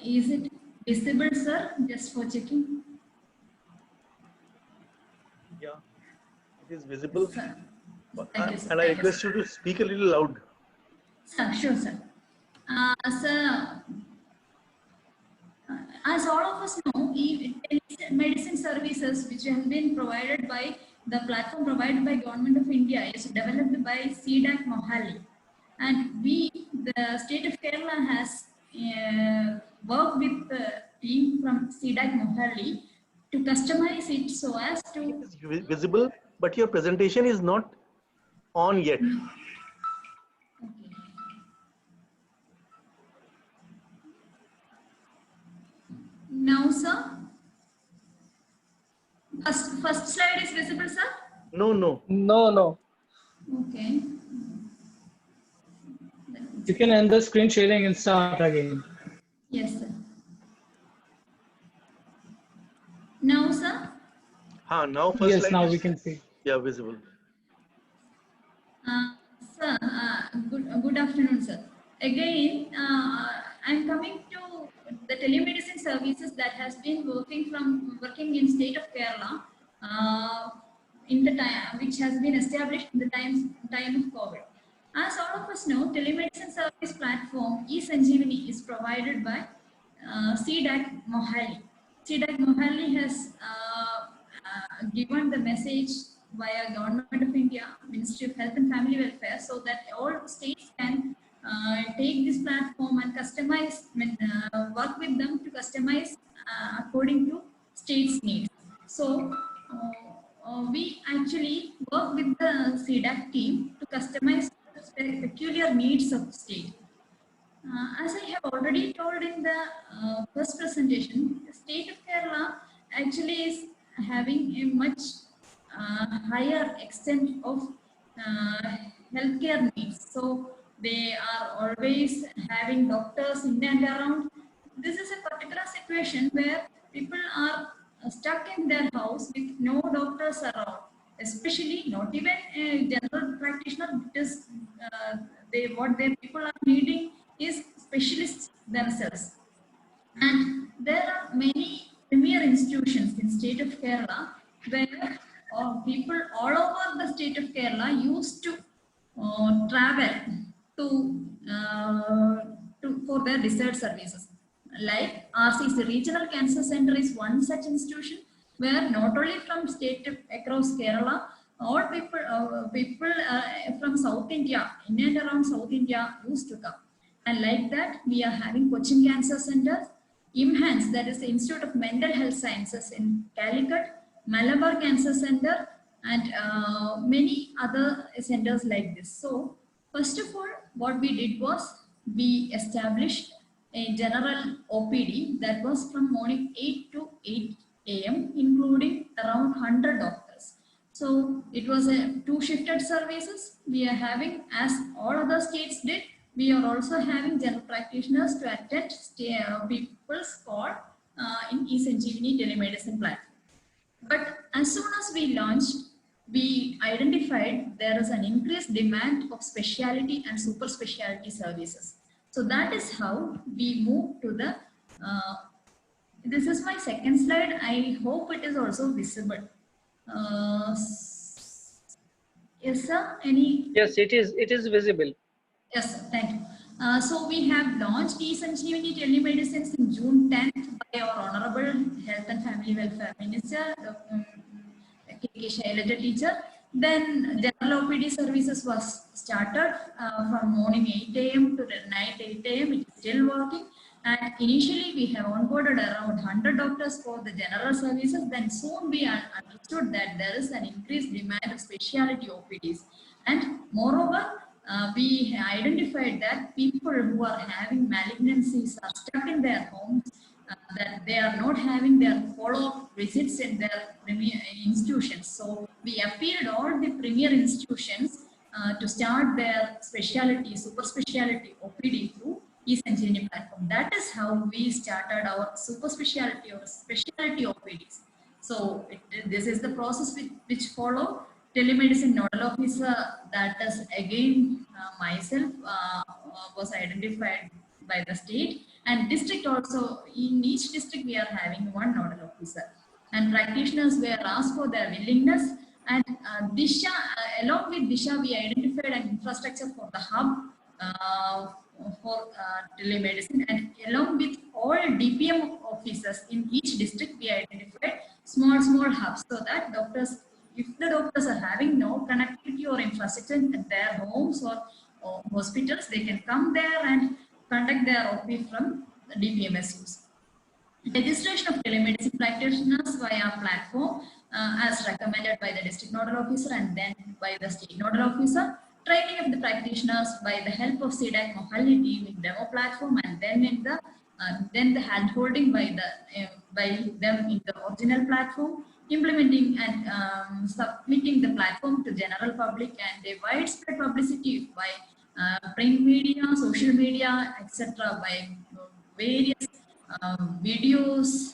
Is it visible, sir? Just for checking. Yeah, it is visible. Sir. Thank you, sir. And I request you to speak a little loud. Sir, sure, sir. Sir, as all of us know, medicine services which have been provided by the platform provided by Government of India is developed by CDAC Mohali. And we, the state of Kerala has worked with the team from CDAC Mohali to customize it so as to... It is visible, but your presentation is not on yet. Okay. Now, sir? First slide is visible, sir? No, no. No, no. Okay. You can end the screen sharing and start again. Yes, sir. Now, sir? Now first Yes, slide now is, we can see. yeah, visible. Sir, good afternoon, sir. Again, I'm coming to the telemedicine services that has been working in state of Kerala in the time which has been established in the time of COVID. As all of us know, telemedicine service platform eSanjeevani is provided by CDAC Mohali. CDAC Mohali has given the message via Government of India, Ministry of Health and Family Welfare, so that all states can take this platform and customize, work with them to customize according to states' needs. So we actually work with the CDAC team to customize the peculiar needs of the state. As I have already told in the first presentation, the state of Kerala actually is having a much higher extent of healthcare needs. So they are always having doctors in and around. This is a particular situation where people are stuck in their house with no doctors around, especially not even a general practitioner, because what their people are needing is specialists themselves. And there are many premier institutions in state of Kerala where people all over the state of Kerala used to travel for their research services. Like RCC, Regional Cancer Center, is one such institution where not only from state across Kerala, all people from South India, in and around South India used to come. And like that, we are having Cochin Cancer Center, IMHANS, that is the Institute of Mental Health Sciences in Calicut, Malabar Cancer Center, and many other centers like this. So, first of all, what we did was we established a general OPD that was from morning 8 to 8 a.m., including around 100 doctors. So, it was a two-shifted services. We are having, as all other states did, we are also having general practitioners to attend people's call in eSanjeevani telemedicine platform. But as soon as we launched, we identified there is an increased demand of specialty and super specialty services. So that is how we moved to the, this is my second slide. I hope it is also visible. Yes, sir, any? Yes, it is visible. Yes, sir. Thank you. So we have launched eSanjeevani telemedicine in June 10th by our Honorable Health and Family Welfare Minister, K.K. Shailaja teacher. Then general OPD services was started from morning 8 a.m. to night 8 a.m. It is still working. And initially we have onboarded around 100 doctors for the general services. Then soon we understood that there is an increased demand of specialty OPDs. And moreover, we identified that people who are having malignancies are stuck in their homes, that they are not having their follow-up visits in their institutions. So we appealed all the premier institutions to start their specialty, super specialty OPD through eSanjeevani platform. That is how we started our super specialty or specialty OPDs. So this is the process which follow. Telemedicine nodal officer, that is again myself, was identified by the state, And district also, in each district we are having one nodal officer. And practitioners were asked for their willingness. And Disha, along with Disha, we identified an infrastructure for the hub for telemedicine. And along with all DPM officers in each district, we identified small hubs so that doctors, if the doctors are having no connectivity or infrastructure at their homes or hospitals, they can come there and conduct their OP from the DPMSUs. Registration of telemedicine practitioners via platform as recommended by the district nodal officer and then by the state nodal officer. Training of the practitioners by the help of CDAC Mohali team in demo platform, and then in the then the hand holding by them in the original platform. Implementing and submitting the platform to general public, and a widespread publicity by print media, social media, etc. by various videos,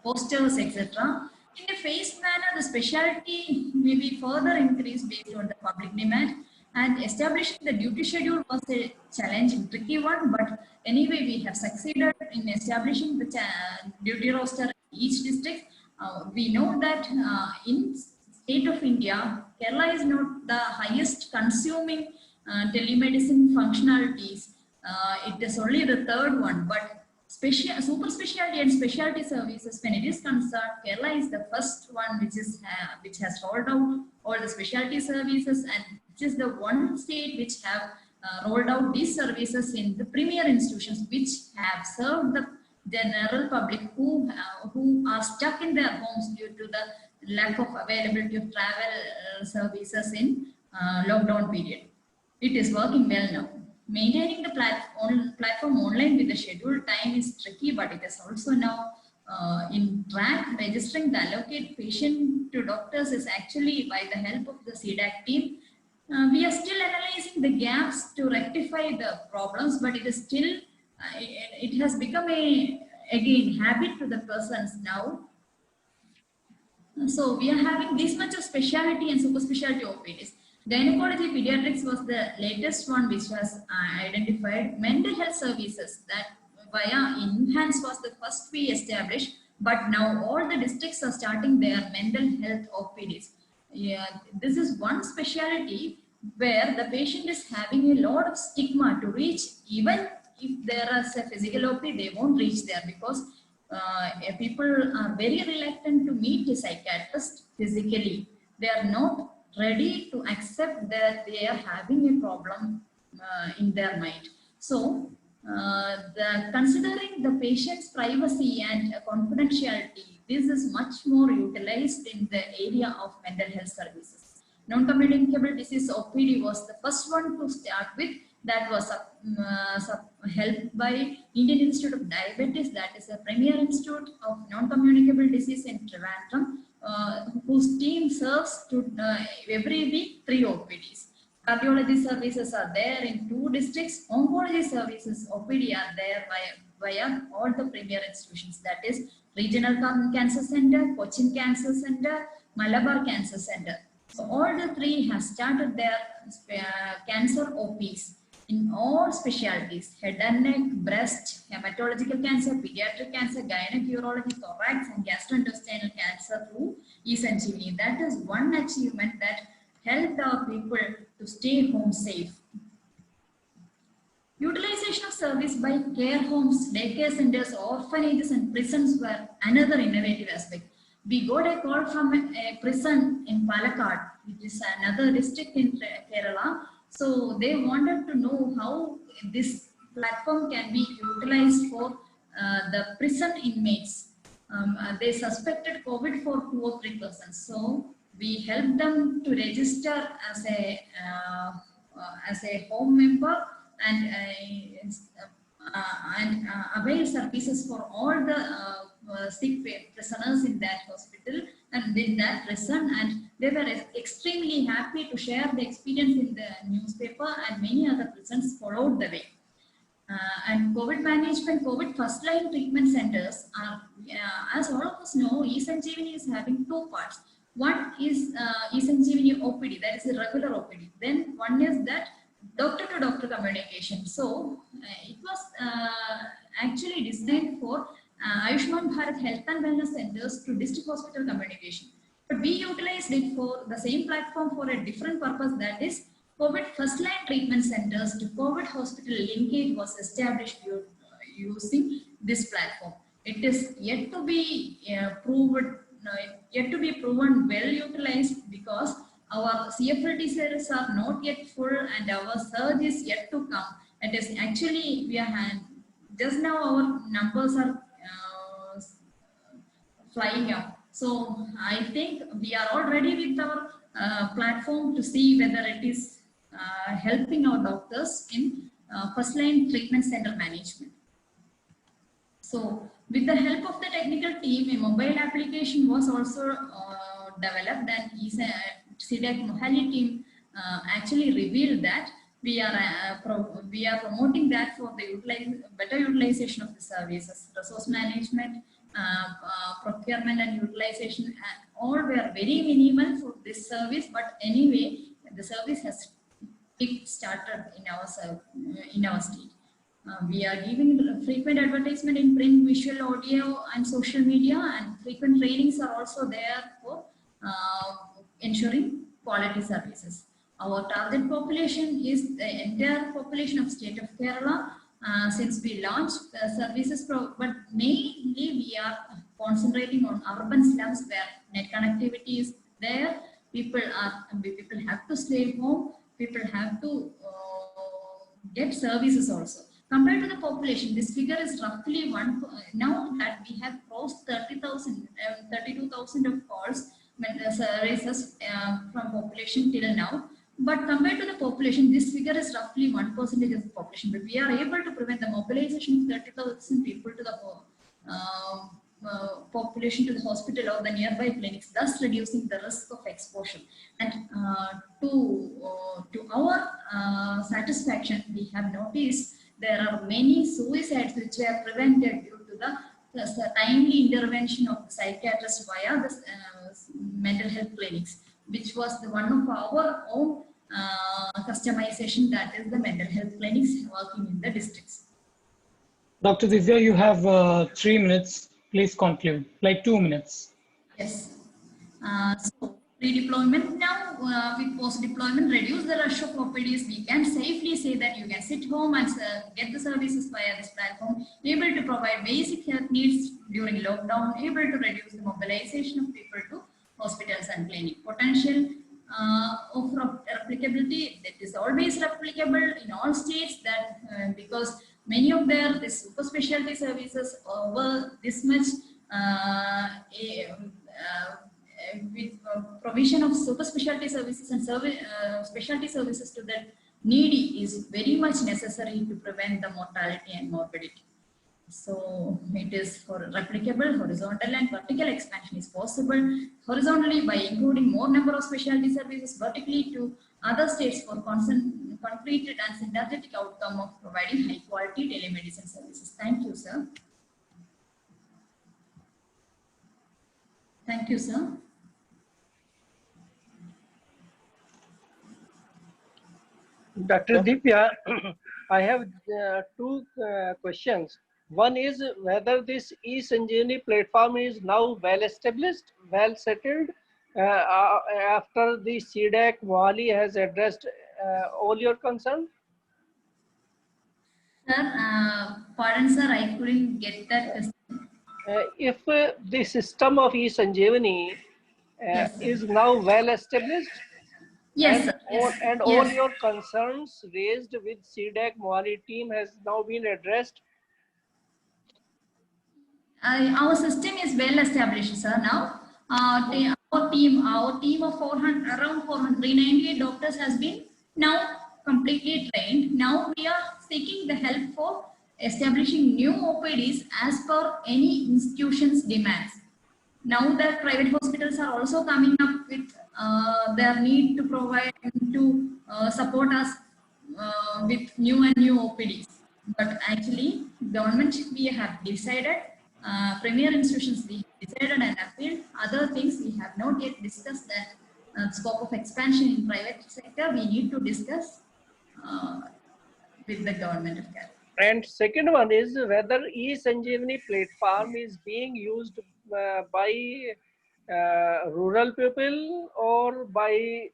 posters, etc. In a phased manner, the specialty may be further increased based on the public demand, and establishing the duty schedule was a challenging, tricky one, but anyway, we have succeeded in establishing the duty roster in each district. We know that in state of India, Kerala is not the highest consuming telemedicine functionalities. It is only the third one, but super specialty and specialty services, when it is concerned, Kerala is the first one which has rolled out all the specialty services, and which is the one state which have rolled out these services in the premier institutions, which have served the general public who are stuck in their homes due to the lack of availability of travel services in lockdown period. It is working well now. Maintaining the platform online with the scheduled time is tricky, but it is also now in track. Registering the allocate patient to doctors is actually by the help of the CDAC team. We are still analyzing the gaps to rectify the problems, but it is still it has become again habit to the persons now. So we are having this much of specialty and super specialty OPDs. Gynecology pediatrics was the latest one which was identified. Mental health services that via Enhance was the first we established, but now all the districts are starting their mental health OPDs. Yeah, this is one specialty where the patient is having a lot of stigma to reach. Even if there is a physical OP, they won't reach there because people are very reluctant to meet a psychiatrist physically. They are not ready to accept that they are having a problem in their mind. So, considering the patient's privacy and confidentiality, this is much more utilized in the area of mental health services. Non-communicable disease OPD was the first one to start with. That was helped by Indian Institute of Diabetes, that is a premier institute of non-communicable disease in Trivandrum, whose team serves to every week 3 OPDs. Cardiology services are there in 2 districts. Oncology services OPD are there via all the premier institutions, that is Regional Cancer Center, Cochin Cancer Center, Malabar Cancer Center. So all the 3 have started their cancer OPs in all specialties: head and neck, breast, hematological cancer, pediatric cancer, gynec, urology, thorax, and gastrointestinal cancer through eSanjeevani. That is one achievement that helped our people to stay home safe. Utilization of service by care homes, daycare centers, orphanages, and prisons were another innovative aspect. We got a call from a prison in Palakkad, which is another district in Kerala. So they wanted to know how this platform can be utilized for the prison inmates. They suspected COVID for 2 or 3 persons. So we helped them to register as a home member and avail services for all the sick prisoners in that hospital and in that prison, and they were extremely happy to share the experience in the newspaper, and many other prisons followed the way. And COVID management, COVID first line treatment centers are, as all of us know, eSanjeevani is having 2 parts. One is eSanjeevani OPD, that is a regular OPD. Then one is that doctor to doctor communication. So it was actually designed for Ayushman Bharat Health and Wellness Centers to district hospital communication. But we utilized it for the same platform for a different purpose, that is COVID first line treatment centers to COVID hospital linkage was established using this platform. It is yet to be proven well utilized because our CFLT cells are not yet full and our surge is yet to come. It is actually, we are just now our numbers are flying up. So I think we are all ready with our platform to see whether it is helping our doctors in first line treatment center management. So with the help of the technical team, a mobile application was also developed, and CDAC Mohali team actually revealed that we are promoting that for the better utilization of the services, resource management, procurement and utilization, all were very minimal for this service, but anyway the service has started in our state. We are giving frequent advertisement in print, visual, audio and social media, and frequent trainings are also there for ensuring quality services. Our target population is the entire population of state of Kerala. Since we launched the services, but mainly we are concentrating on urban slums where net connectivity is there. People have to stay home. People have to get services also. Compared to the population, this figure is roughly now that we have crossed 32,000 of calls, services from population till now. But compared to the population, this figure is roughly 1% of the population. But we are able to prevent the mobilization of 30,000 people to the population to the hospital or the nearby clinics, thus reducing the risk of exposure. And to our satisfaction, we have noticed there are many suicides which were prevented due to the timely intervention of the psychiatrist via the mental health clinics, which was the one of our own customization, that is the mental health clinics working in the districts. Dr. Divya, you have 3 minutes. Please conclude, like 2 minutes. Yes. So redeployment now, with post-deployment, reduce the rush of OPDs. We can safely say that you can sit home and get the services via this platform, able to provide basic health needs during lockdown, able to reduce the mobilization of people to hospitals and clinic. Potential of replicability, that is always replicable in all states, that because many of the super specialty services over this much with provision of super specialty services and specialty services to the needy is very much necessary to prevent the mortality and morbidity. So it is for replicable, horizontal and vertical expansion is possible. Horizontally by including more number of specialty services, vertically to other states for concreted and synergetic outcome of providing high quality telemedicine services. Thank you, sir. Thank you, sir. Dr. Divya, I have two questions. One is whether this eSanjeevani platform is now well established, well settled, after the CDAC Mohali has addressed all your concerns? Sir, pardon, sir, I couldn't get that question. If the system of eSanjeevani Yes, is now well established, yes, and, sir. Yes, all yes. your concerns raised with CDAC Mohali team has now been addressed? Our system is well established, sir. Now, our team of 400, around 398 doctors has been now completely trained. Now we are seeking the help for establishing new OPDs as per any institution's demands. Now that private hospitals are also coming up with their need to provide to support us with new OPDs. But actually, government we have decided, premier institutions we have decided and appealed. Other things we have not yet discussed that scope of expansion in private sector we need to discuss with the government of Kerala. And second one is whether e-Sanjeevani platform is being used by rural people or by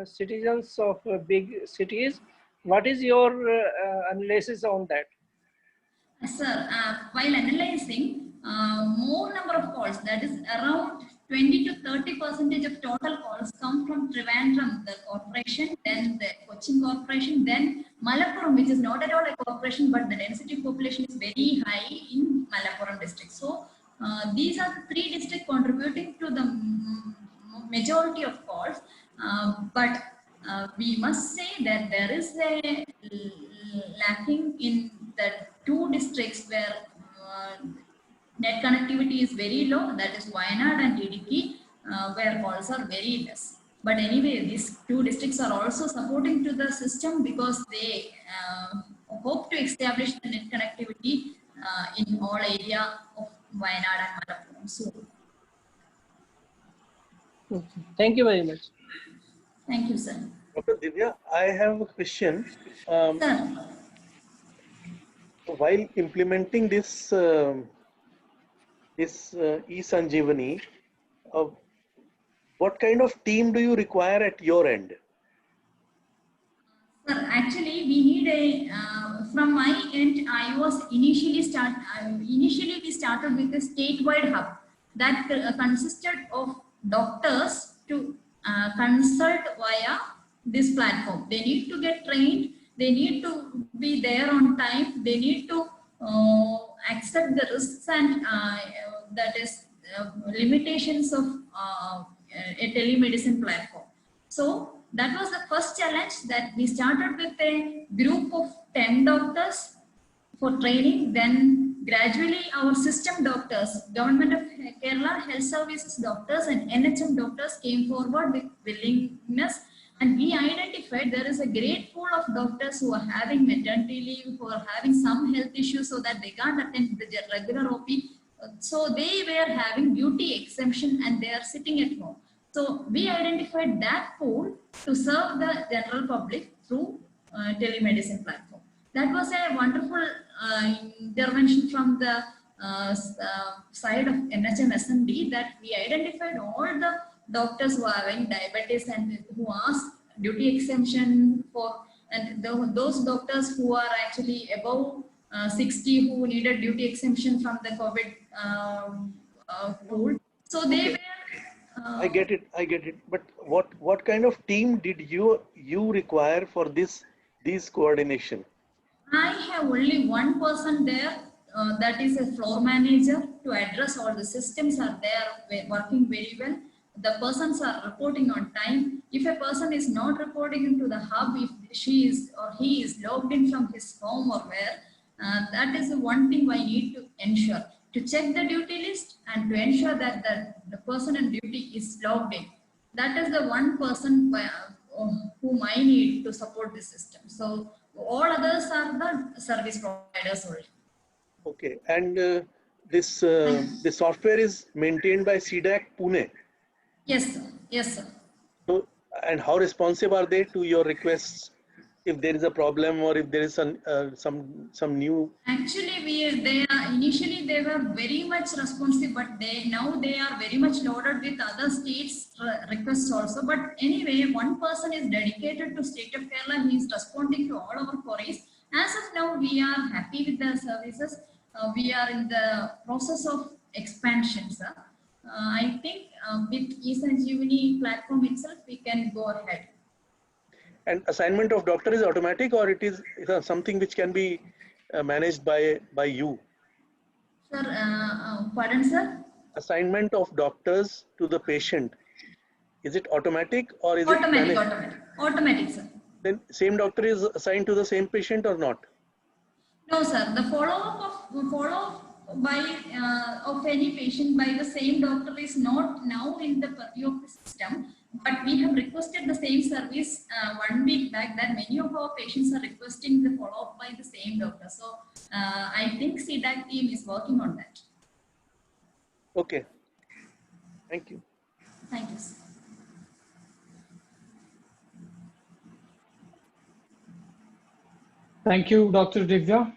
citizens of big cities. What is your analysis on that? Sir, while analyzing, more number of calls, that is around 20 to 30% of total calls come from Trivandrum, the corporation, then the Cochin corporation, then Malappuram, which is not at all a corporation, but the density of population is very high in Malappuram district. So these are the three districts contributing to the majority of calls, but we must say that there is a lacking in the two districts where net connectivity is very low, that is Wayanad and Idukki, where calls are very less. But anyway, these two districts are also supporting to the system because they hope to establish the net connectivity in all area of Wayanad and Malappuram. So, Thank you very much. thank you, sir. Dr. Divya, I have a question. Sir, While implementing this e-Sanjeevani, what kind of team do you require at your end? sir, actually, we need a from my end. I was initially we started with a statewide hub that consisted of doctors to consult via this platform. They need to get trained. They need to be there on time. They need to accept the risks and that is limitations of a telemedicine platform. So that was the first challenge, that we started with a group of 10 doctors for training. Then gradually our system doctors, Government of Kerala Health Services doctors and NHM doctors came forward with willingness, and we identified there is a great pool of doctors who are having maternity leave, who are having some health issues so that they can't attend the regular OP. So they were having duty exemption and they are sitting at home. So we identified that pool to serve the general public through telemedicine platform. That was a wonderful intervention from the side of NHM SMD, that we identified all the doctors who are having diabetes and who asked duty exemption for, and those doctors who are actually above 60 who needed duty exemption from the COVID pool. So they were. I get it. But what kind of team did you require for these coordination? I have only one person there, that is a floor manager to address all the systems are there working very well. The persons are reporting on time. If a person is not reporting into the hub, if she is or he is logged in from his home or where, that is the one thing I need to ensure. To check the duty list and to ensure that the person on duty is logged in. That is the one person whom I need to support the system. So all others are the service providers only. Okay, and this software is maintained by CDAC Pune. Yes, sir. Yes, sir. So, and how responsive are they to your requests if there is a problem or if there is some new? Actually, initially they were very much responsive, but now they are very much loaded with other states' requests also. But anyway, one person is dedicated to state of Kerala. He is responding to all our queries. As of now, we are happy with the services. We are in the process of expansion, sir. I think with e-Sanjeevani platform itself, we can go ahead. And assignment of doctor is automatic, or it is something which can be managed by you? Sir, pardon, sir? Assignment of doctors to the patient, is it automatic or is it managed? Automatic, sir. Then same doctor is assigned to the same patient or not? No, sir. The follow-up by of any patient by the same doctor is not now in the purview of the system. But we have requested the same service 1 week back, that many of our patients are requesting the follow-up by the same doctor. So I think CDAC team is working on that. Okay. Thank you. Thank you, sir. Thank you, Dr. Divya.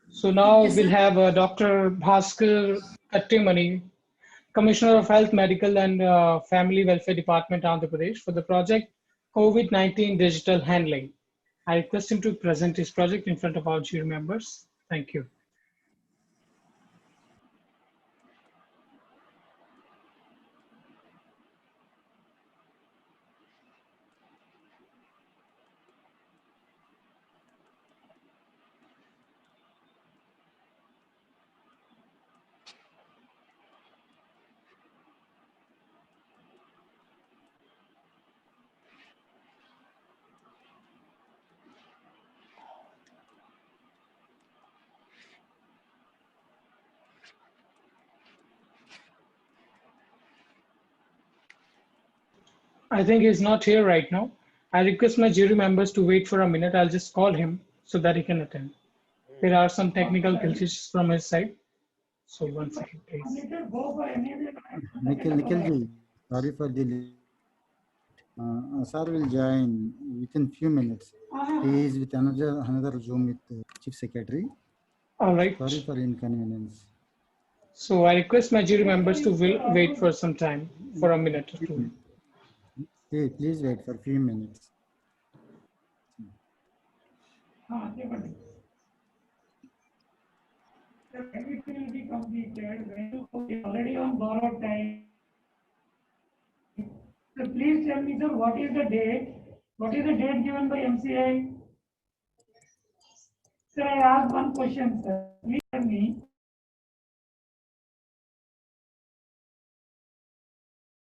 So now Yes, we'll sir. have Dr. Bhaskar Kattimani, Commissioner of Health, Medical and Family Welfare Department, Andhra Pradesh, for the project COVID-19 Digital Handling. I request him to present his project in front of our jury members. Thank you. I think he's not here right now. I request my jury members to wait for a minute. I'll just call him so that he can attend. There are some technical glitches from his side. So 1 second, please. Nikhil ji, sorry for the late. Sir will join within few minutes. He is with another Zoom with Chief Secretary. All right. Sorry for inconvenience. So I request my jury members to wait for some time, for a minute or two. Hey, please wait for few minutes. The activity will be completed when you already on borrowed time. So please tell me, sir, what is the date? What is the date given by MCI? Sir, I asked one question, sir. Please tell me